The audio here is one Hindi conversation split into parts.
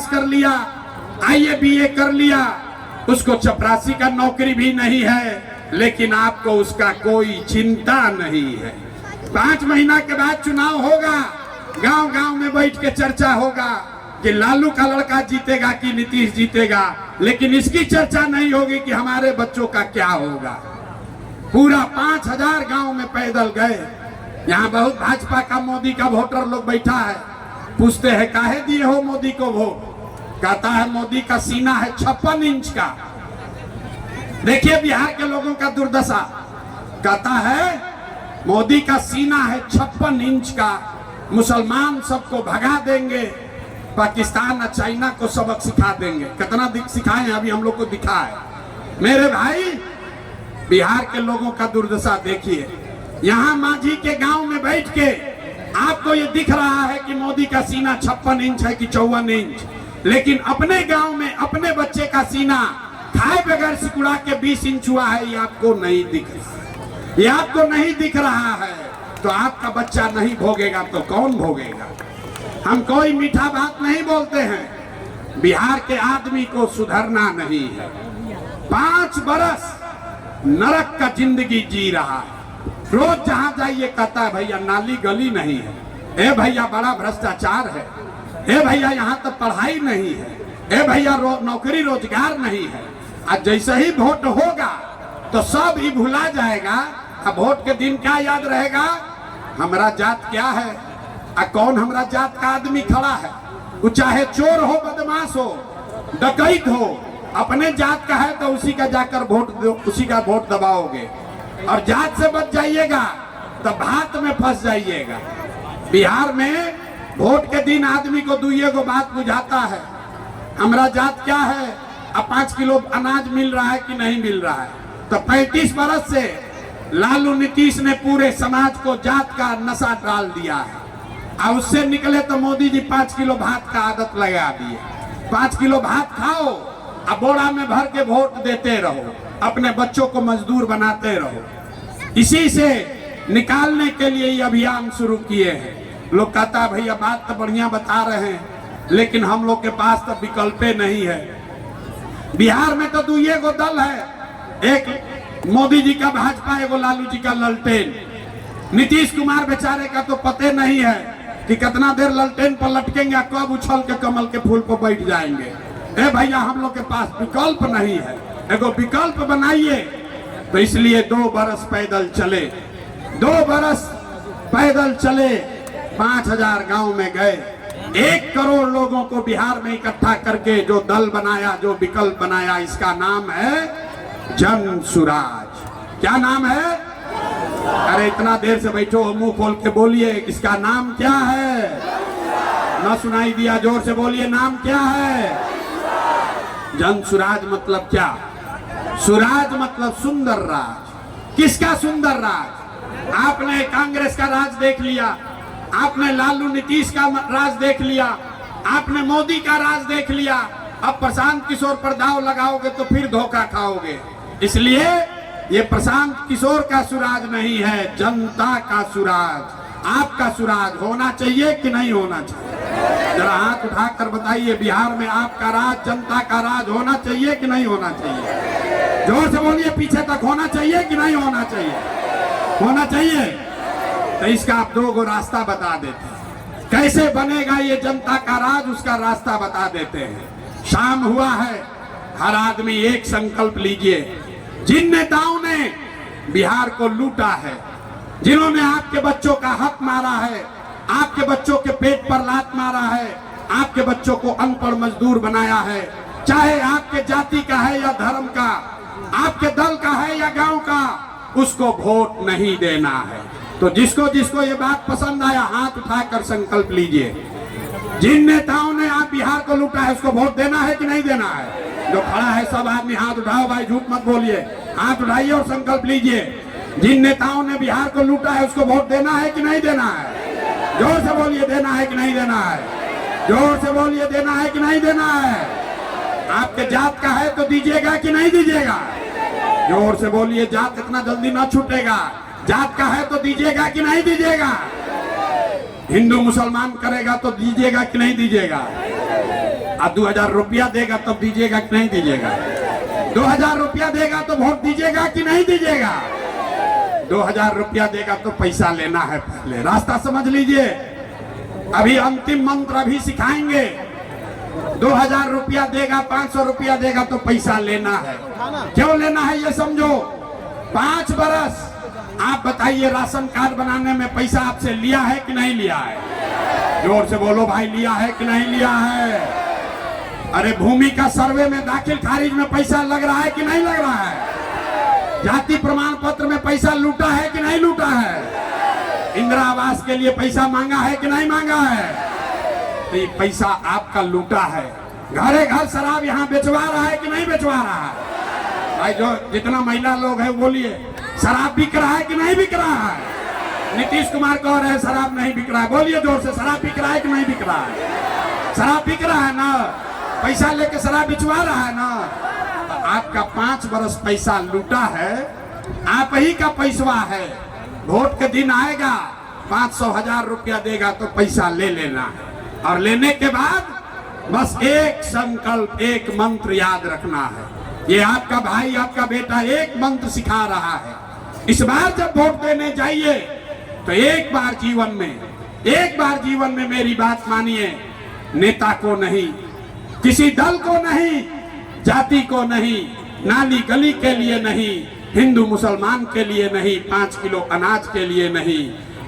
पास कर लिया, आईए बीए कर लिया, उसको चपरासी का नौकरी भी नहीं है, लेकिन आपको उसका कोई चिंता नहीं है। 5 महीना के बाद चुनाव होगा, गांव गांव में बैठ के चर्चा होगा कि लालू का लड़का जीतेगा कि नीतीश जीतेगा, लेकिन इसकी चर्चा नहीं होगी कि हमारे बच्चों का क्या होगा। पूरा 5000 गांव में पैदल गए। यहाँ बहुत भाजपा का मोदी का वोटर लोग बैठा है, पूछते हैं काहे दिए हो मोदी को वोट? कहता है मोदी का सीना है 56 इंच का। देखिए बिहार के लोगों का दुर्दशा। कहता है मोदी का सीना है 56 इंच का, मुसलमान सबको भगा देंगे, पाकिस्तान और चाइना को सबक सिखा देंगे। कितना सिखाए अभी हम लोग को दिखा है। मेरे भाई बिहार के लोगों का दुर्दशा देखिए। यहाँ मांझी के गांव में बैठ के आपको ये दिख रहा है कि मोदी का सीना 56 इंच है कि 54 इंच, लेकिन अपने गांव में अपने बच्चे का सीना खाए बगैर सिकुड़ा के 20 इंच हुआ है, ये आपको नहीं दिख रहा। ये आपको नहीं दिख रहा है तो आपका बच्चा नहीं भोगेगा तो कौन भोगेगा? हम कोई मीठा बात नहीं बोलते हैं। बिहार के आदमी को सुधरना नहीं है। 5 बरस नरक का जिंदगी जी रहा है। रोज जहां जाइए कहता है भैया नाली गली नहीं है, ए भैया बड़ा भ्रष्टाचार है, ए भैया यहाँ तक पढ़ाई नहीं है, ए भैया नौकरी रोजगार नहीं है। आज जैसे ही वोट होगा तो सब ही भुला जाएगा। अब वोट के दिन क्या याद रहेगा? हमारा जात क्या है, कौन हमारा जात का आदमी खड़ा है। वो चाहे चोर हो, बदमाश हो, डकैत हो, अपने जात का है तो उसी का जाकर वोट दो, उसी का वोट दबाओगे। और जात से बच जाइएगा तो भात में फंस जाइएगा। बिहार में वोट के दिन आदमी को दुइये को बात बुझाता है, हमारा जात क्या है, अब 5 किलो अनाज मिल रहा है कि नहीं मिल रहा है। तो 35 बरस से लालू नीतीश ने पूरे समाज को जात का नशा डाल दिया है। और उससे निकले तो मोदी जी 5 किलो भात का आदत लगा दिए। 5 किलो भात खाओ, अब बोरा में भर के वोट देते रहो, अपने बच्चों को मजदूर बनाते रहो। इसी से निकालने के लिए ये अभियान शुरू किए हैं। लोग कहता भैया बात तो बढ़िया बता रहे हैं, लेकिन हम लोग के पास तो विकल्पे नहीं है। बिहार में तो दुइये को दल है, एक मोदी जी का भाजपा, एगो लालू जी का ललटेन। नीतीश कुमार बेचारे का तो पते नहीं है कि कितना देर ललटेन पर लटकेंगे, कब उछल के कमल के फूल पर बैठ जाएंगे। ए भैया हम लोग के पास विकल्प नहीं है, एगो विकल्प बनाइए। तो इसलिए 2 बरस पैदल चले, 2 बरस पैदल चले, 5000 गांव में गए, 1 करोड़ लोगों को बिहार में इकट्ठा करके जो दल बनाया, जो विकल्प बनाया, इसका नाम है जन सुराज। क्या नाम है? अरे इतना देर से बैठो, मुंह खोल के बोलिए, इसका नाम क्या है? ना सुनाई दिया, जोर से बोलिए, नाम क्या है? जन सुराज मतलब क्या? सुराज मतलब सुंदर राज। किसका सुंदर राज? आपने कांग्रेस का राज देख लिया, आपने लालू नीतीश का राज देख लिया, आपने मोदी का राज देख लिया। अब प्रशांत किशोर पर दाव लगाओगे तो फिर धोखा खाओगे। इसलिए ये प्रशांत किशोर का सुराज नहीं है, जनता का सुराज। आपका सुराज होना चाहिए कि नहीं होना चाहिए? जरा हाथ उठाकर बताइए, बिहार में आपका राज, जनता का राज होना चाहिए कि नहीं होना चाहिए? जोर से बोलिए, पीछे तक होना चाहिए कि नहीं होना चाहिए? होना चाहिए। तो इसका आप 2 रास्ता बता देते हैं। कैसे बनेगा ये जनता का राज, उसका रास्ता बता देते हैं। शाम हुआ है, हर आदमी एक संकल्प लीजिए। जिन नेताओं ने बिहार को लूटा है, जिन्होंने आपके बच्चों का हक मारा है, आपके बच्चों के पेट पर लात मारा है, आपके बच्चों को अनपढ़ मजदूर बनाया है, चाहे आपके जाति का है या धर्म का, आपके दल का है या गांव का, उसको वोट नहीं देना है। तो जिसको जिसको ये बात पसंद आया, हाथ उठाकर संकल्प लीजिए। जिन नेताओं ने आप बिहार को लूटा है, उसको वोट देना है कि नहीं देना है? जो खड़ा है सब आदमी हाथ उठाओ भाई, झूठ मत बोलिए, हाथ उठाइए और संकल्प लीजिए। जिन नेताओं ने बिहार को लूटा है, उसको वोट देना है कि नहीं देना है? जोर से बोलिए, देना है कि नहीं देना है? जोर से बोलिए, देना है कि नहीं देना है? आपके जात का है तो दीजिएगा कि नहीं दीजिएगा? जोर से बोलिए, जात इतना जल्दी ना छूटेगा। जात का है तो दीजिएगा कि नहीं दीजिएगा? हिंदू मुसलमान करेगा तो दीजिएगा कि नहीं दीजिएगा? अब 2000 रुपया देगा तब दीजिएगा कि नहीं दीजिएगा? 2000 रुपया देगा तो वोट दीजिएगा कि नहीं दीजिएगा? 2000 रुपया देगा तो पैसा लेना है, पहले रास्ता समझ लीजिए। अभी अंतिम मंत्र अभी सिखाएंगे। 2000 रुपया देगा, 500 रुपया देगा तो पैसा लेना है। क्यों लेना है ये समझो। 5 बरस आप बताइए, राशन कार्ड बनाने में पैसा आपसे लिया है कि नहीं लिया है? जोर से बोलो भाई, लिया है कि नहीं लिया है? अरे भूमि का सर्वे में दाखिल खारिज में पैसा लग रहा है कि नहीं लग रहा है? जाति प्रमाण पत्र में पैसा लूटा है कि नहीं लूटा है? इंदिरा आवास के लिए पैसा मांगा है कि नहीं मांगा है? तो ये पैसा आपका लूटा है। घरे घर शराब यहाँ बेचवा रहा है कि नहीं बेचवा रहा है? भाई जो जितना महिला लोग है बोलिए, शराब बिक रहा है कि नहीं बिक रहा है? नीतीश कुमार कह रहे हैं शराब नहीं बिक रहा है, बोलिए जोर से, शराब बिक रहा है कि नहीं बिक रहा है? शराब बिक रहा है ना, पैसा लेके शराब बिचवा रहा है ना। तो आपका 5 बरस पैसा लूटा है, आप ही का पैसवा है। वोट के दिन आएगा, 500,000 रुपया देगा तो पैसा ले लेना है, और लेने के बाद बस एक संकल्प, एक मंत्र याद रखना है। ये आपका भाई, आपका बेटा एक मंत्र सिखा रहा है। इस बार जब वोट देने जाइए तो एक बार जीवन में मेरी बात मानिए। नेता को नहीं, किसी दल को नहीं, जाति को नहीं, नाली गली के लिए नहीं, हिंदू मुसलमान के लिए नहीं, 5 किलो अनाज के लिए नहीं,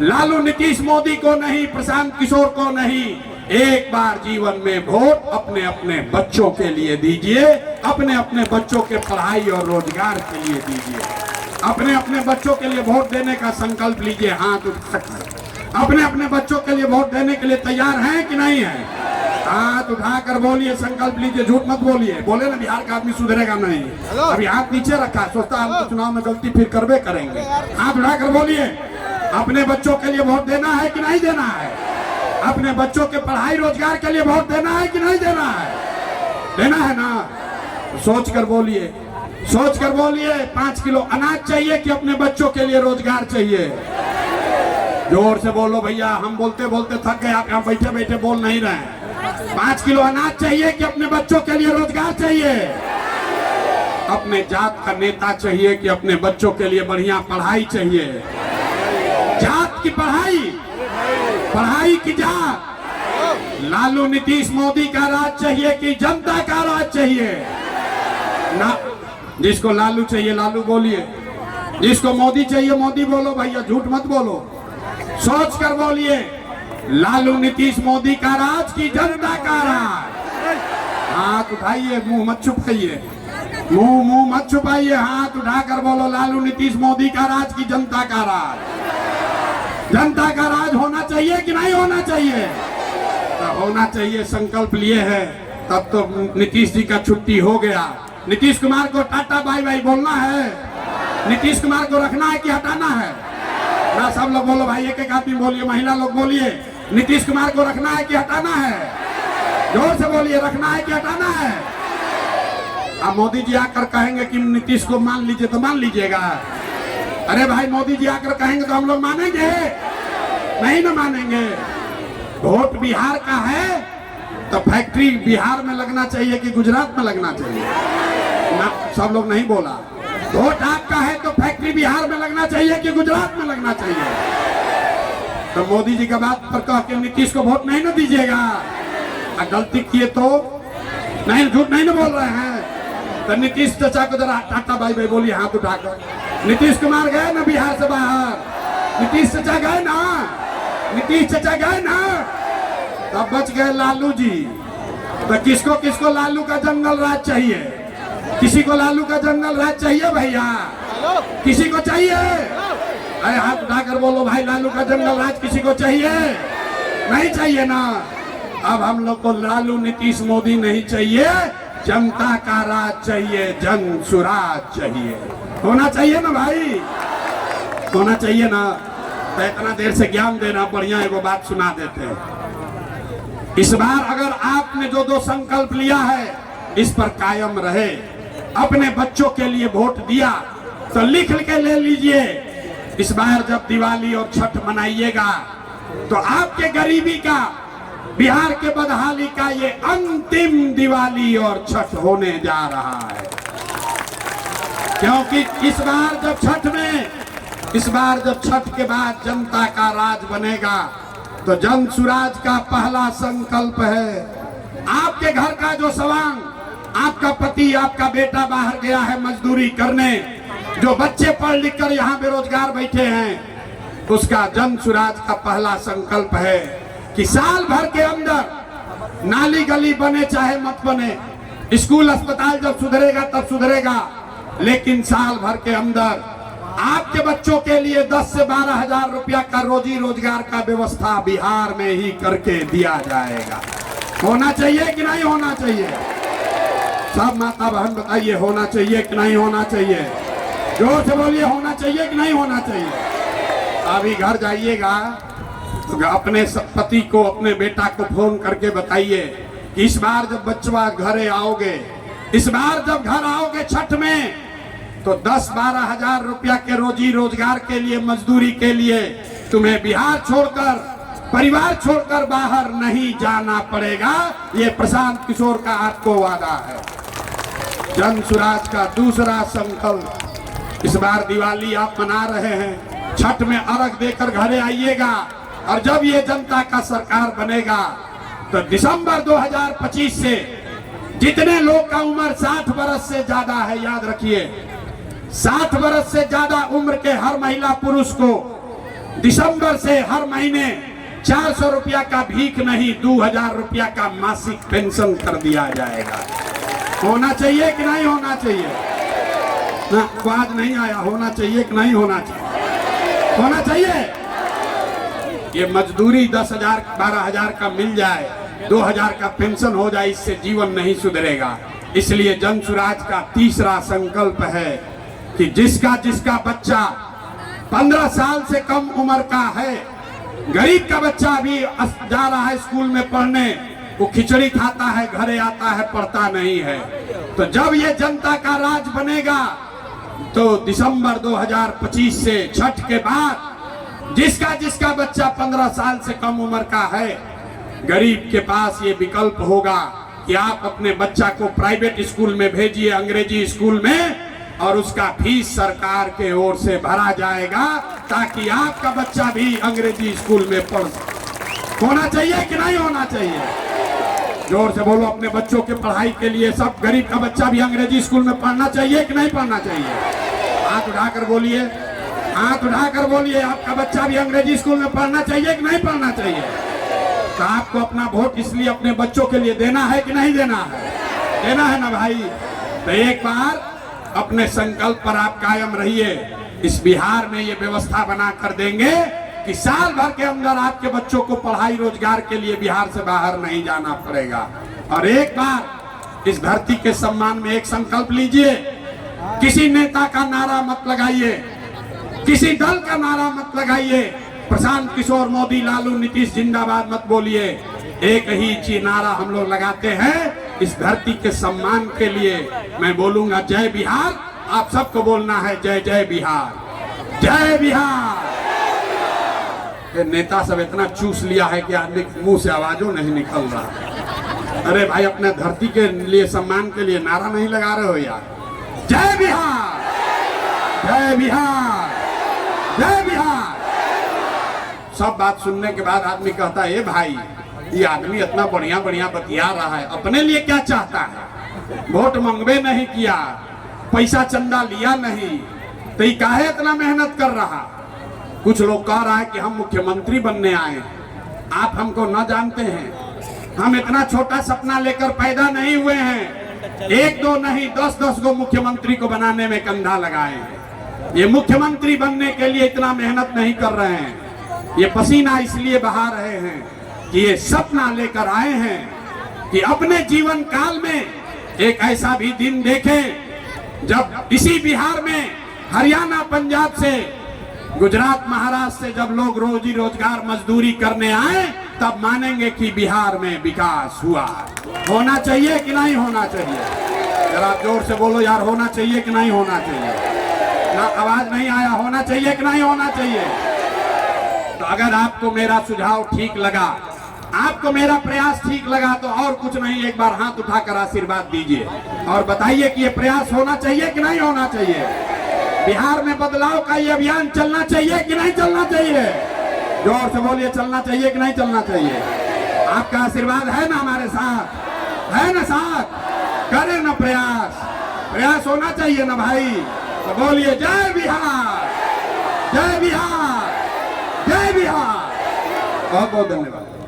लालू नीतीश मोदी को नहीं, प्रशांत किशोर को नहीं। एक बार जीवन में वोट अपने अपने बच्चों के लिए दीजिए, अपने अपने बच्चों के पढ़ाई और रोजगार के लिए दीजिए। अपने अपने बच्चों के लिए वोट देने का संकल्प लीजिए, हाथ उठाकर। अपने अपने बच्चों के लिए वोट देने के लिए तैयार हैं कि नहीं है? हाथ उठाकर बोलिए, संकल्प लीजिए, झूठ मत बोलिए। बोले ना बिहार का आदमी सुधरेगा नहीं, अभी हाथ नीचे रखा, सोचता हम तो चुनाव में गलती फिर करवे करेंगे। हाथ उठाकर बोलिए, अपने बच्चों के लिए वोट देना है कि नहीं देना है? अपने बच्चों के पढ़ाई रोजगार के लिए वोट देना है कि नहीं देना है? देना है ना? सोच कर बोलिए, सोच कर बोलिए। 5 किलो अनाज चाहिए कि अपने बच्चों के लिए रोजगार चाहिए? जोर से बोलो भैया, हम बोलते बोलते थक गए, आप यहाँ बैठे बैठे बोल नहीं रहे। 5 किलो अनाज चाहिए कि अपने बच्चों के लिए रोजगार चाहिए? अपने जात का नेता चाहिए कि अपने बच्चों के लिए बढ़िया पढ़ाई चाहिए? जात की पढ़ाई, पढ़ाई की जात। लालू नीतीश मोदी का राज चाहिए कि जनता का राज चाहिए? ना, जिसको लालू चाहिए लालू बोलिए, जिसको मोदी चाहिए मोदी बोलो भैया, झूठ मत बोलो। सोच कर बोलिए, लालू नीतीश मोदी का राज की जनता का राज? हाथ उठाइए, मुंह मत छुपाइए, मुंह मत छुपाइए, हाथ उठाकर बोलो, लालू नीतीश मोदी का राज की जनता का राज? जनता का राज होना चाहिए कि नहीं होना चाहिए? तो होना चाहिए, संकल्प लिए है, तब तो नीतीश जी का छुट्टी हो गया। नीतीश कुमार को टाटा बाय बाय बोलना है? नीतीश कुमार को रखना है कि हटाना है? ना सब लोग बोलो भाई, एक एक आदमी बोलिए, महिला लोग बोलिए, नीतीश कुमार को रखना है कि हटाना है? जोर से बोलिए, रखना है कि हटाना है? अब मोदी जी आकर कहेंगे कि नीतीश को मान लीजिए तो मान लीजिएगा? अरे भाई, मोदी जी आकर कहेंगे तो हम लोग मानेंगे? नहीं ना मानेंगे। वोट बिहार का है तो फैक्ट्री बिहार में लगना चाहिए कि गुजरात में लगना चाहिए? ना, सब लोग नहीं बोला। वोट आपका है तो फैक्ट्री बिहार में लगना चाहिए कि गुजरात में लगना चाहिए? तो मोदी जी का बात पर कह के नीतीश को वोट नहीं ना दीजिएगा? गलती किए तो नहीं, झूठ नहीं ना बोल रहे हैं? तो नीतीश चाचा को जरा टाटा बाय बाय बोलिए, हाथ उठाकर। नीतीश कुमार गए ना बिहार से बाहर? नीतीश चाचा गए ना? नीतीश चाचा गए ना? तब बच गए लालू जी। तो किसको किसको लालू का जंगल राज चाहिए? किसी को लालू का जंगल राज चाहिए भैया? किसी को चाहिए? अरे हाथ उठाकर बोलो भाई, लालू का जंगल राज किसी को चाहिए? नहीं चाहिए ना? अब हम लोग को लालू नीतीश मोदी नहीं चाहिए, जनता का राज चाहिए, जन सुराज चाहिए। होना चाहिए ना भाई? होना चाहिए ना? तो इतना देर से ज्ञान देना बढ़िया है, वो बात सुना देते हैं। इस बार अगर आपने जो 2 संकल्प लिया है, इस पर कायम रहे। अपने बच्चों के लिए वोट दिया तो लिख के ले लीजिए। इस बार जब दिवाली और छठ मनाइएगा तो आपके गरीबी का बिहार के बदहाली का ये अंतिम दिवाली और छठ होने जा रहा है। क्योंकि इस बार जब छठ के बाद जनता का राज बनेगा तो जन सुराज का पहला संकल्प है, आपके घर का जो सवांग, आपका पति, आपका बेटा बाहर गया है मजदूरी करने, जो बच्चे पढ़ लिख कर यहाँ बेरोजगार बैठे हैं, उसका जन सुराज का पहला संकल्प है कि साल भर के अंदर नाली गली बने चाहे मत बने, स्कूल अस्पताल जब सुधरेगा तब सुधरेगा, लेकिन साल भर के अंदर आपके बच्चों के लिए 10 से 12 हजार रुपया का रोजी रोजगार का व्यवस्था बिहार में ही करके दिया जाएगा। होना चाहिए कि नहीं होना चाहिए? सब माता बहन बताइए, होना चाहिए कि नहीं होना चाहिए? जोर से बोलिए, होना चाहिए कि नहीं होना चाहिए? अभी घर जाइएगा तो अपने पति को, अपने बेटा को फोन करके बताइए कि इस बार जब बच्चा घरे आओगे, इस बार जब घर आओगे छठ में, तो 10-12 हजार रुपया के रोजी रोजगार के लिए, मजदूरी के लिए तुम्हें बिहार छोड़कर, परिवार छोड़कर बाहर नहीं जाना पड़ेगा। ये प्रशांत किशोर का आपको वादा है। जन सुराज का दूसरा संकल्प, इस बार दिवाली आप मना रहे हैं, छठ में अर्घ देकर घरे आइएगा, और जब ये जनता का सरकार बनेगा तो दिसंबर 2025 से जितने लोग का उम्र 60 वर्ष से ज्यादा है, याद रखिए 60 वर्ष से ज्यादा उम्र के हर महिला पुरुष को दिसंबर से हर महीने 400 रुपया का भीख नहीं, 2000 रुपया का मासिक पेंशन कर दिया जाएगा। होना चाहिए कि नहीं होना चाहिए? ना आवाज नहीं आया, होना चाहिए कि नहीं होना चाहिए? होना चाहिए। ये मजदूरी 10,000 12,000 का मिल जाए, 2000 का पेंशन हो जाए, इससे जीवन नहीं सुधरेगा। इसलिए जन सुराज का तीसरा संकल्प है कि जिसका बच्चा 15 साल से कम उम्र का है, गरीब का बच्चा भी जा रहा है स्कूल में पढ़ने, वो खिचड़ी खाता है, घरे आता है, पढ़ता नहीं है, तो जब ये जनता का राज बनेगा तो दिसंबर 2025 से छठ के बाद जिसका बच्चा 15 साल से कम उम्र का है, गरीब के पास ये विकल्प होगा कि आप अपने बच्चा को प्राइवेट स्कूल में भेजिए, अंग्रेजी स्कूल में, और उसका फीस सरकार के ओर से भरा जाएगा ताकि आपका बच्चा भी अंग्रेजी स्कूल में पढ़ सके। होना चाहिए कि नहीं होना चाहिए? जोर से बोलो, अपने बच्चों के पढ़ाई के लिए सब गरीब का बच्चा भी अंग्रेजी स्कूल में पढ़ना चाहिए कि नहीं पढ़ना चाहिए? हाथ उठाकर बोलिए, हाथ उठाकर बोलिए, आपका बच्चा भी अंग्रेजी स्कूल में पढ़ना चाहिए कि नहीं पढ़ना चाहिए? तो आपको अपना वोट इसलिए अपने बच्चों के लिए देना है कि नहीं देना है? देना है ना भाई? तो एक बार अपने संकल्प पर आप कायम रहिए। इस बिहार में ये व्यवस्था बना कर देंगे कि साल भर के अंदर आपके बच्चों को पढ़ाई रोजगार के लिए बिहार से बाहर नहीं जाना पड़ेगा। और एक बार इस धरती के सम्मान में एक संकल्प लीजिए, किसी नेता का नारा मत लगाइए, किसी दल का नारा मत लगाइए, प्रशांत किशोर, मोदी, लालू, नीतीश जिंदाबाद मत बोलिए। एक ही चीज नारा हम लोग लगाते हैं इस धरती के सम्मान के लिए। मैं बोलूंगा जय बिहार, आप सबको बोलना है जय जय बिहार, जय बिहार। ये नेता सब इतना चूस लिया है कि आदमी मुंह से आवाजों नहीं निकल रहा। अरे भाई, अपने धरती के लिए, सम्मान के लिए नारा नहीं लगा रहे हो यार? जय बिहार, जय बिहार, जय बिहार। सब बात सुनने के बाद आदमी कहता है, ए भाई, ये आदमी इतना बढ़िया बढ़िया बतिया रहा है, अपने लिए क्या चाहता है? वोट मंगवे नहीं किया, पैसा चंदा लिया नहीं, तो ये काहे इतना मेहनत कर रहा? कुछ लोग कह रहा है कि हम मुख्यमंत्री बनने आए, आप हमको न जानते हैं, हम इतना छोटा सपना लेकर पैदा नहीं हुए हैं। 1-2 नहीं, 10-10 को मुख्यमंत्री को बनाने में कंधा लगाए हैं। ये मुख्यमंत्री बनने के लिए इतना मेहनत नहीं कर रहे हैं, ये पसीना इसलिए बहा रहे हैं कि ये सपना लेकर आए हैं कि अपने जीवन काल में एक ऐसा भी दिन देखें जब इसी बिहार में हरियाणा, पंजाब से, गुजरात, महाराष्ट्र से जब लोग रोजी रोजगार मजदूरी करने आए, तब मानेंगे कि बिहार में विकास हुआ। होना चाहिए कि नहीं होना चाहिए? जरा जोर से बोलो यार, होना चाहिए कि नहीं होना चाहिए? ना आवाज नहीं आया, होना चाहिए कि नहीं होना चाहिए? तो अगर आपको मेरा सुझाव ठीक लगा आपको मेरा प्रयास ठीक लगा तो और कुछ नहीं, एक बार हाथ उठाकर आशीर्वाद दीजिए और बताइए कि ये प्रयास होना चाहिए कि नहीं होना चाहिए। बिहार में बदलाव का ये अभियान चलना चाहिए कि नहीं चलना चाहिए। जोर से बोलिए, चलना चाहिए कि नहीं चलना चाहिए। आपका आशीर्वाद है ना हमारे साथ, है ना साथ, करें ना प्रयास, प्रयास होना चाहिए ना भाई। तो बोलिए जय बिहार, जय बिहार, जय बिहार। बहुत बहुत धन्यवाद।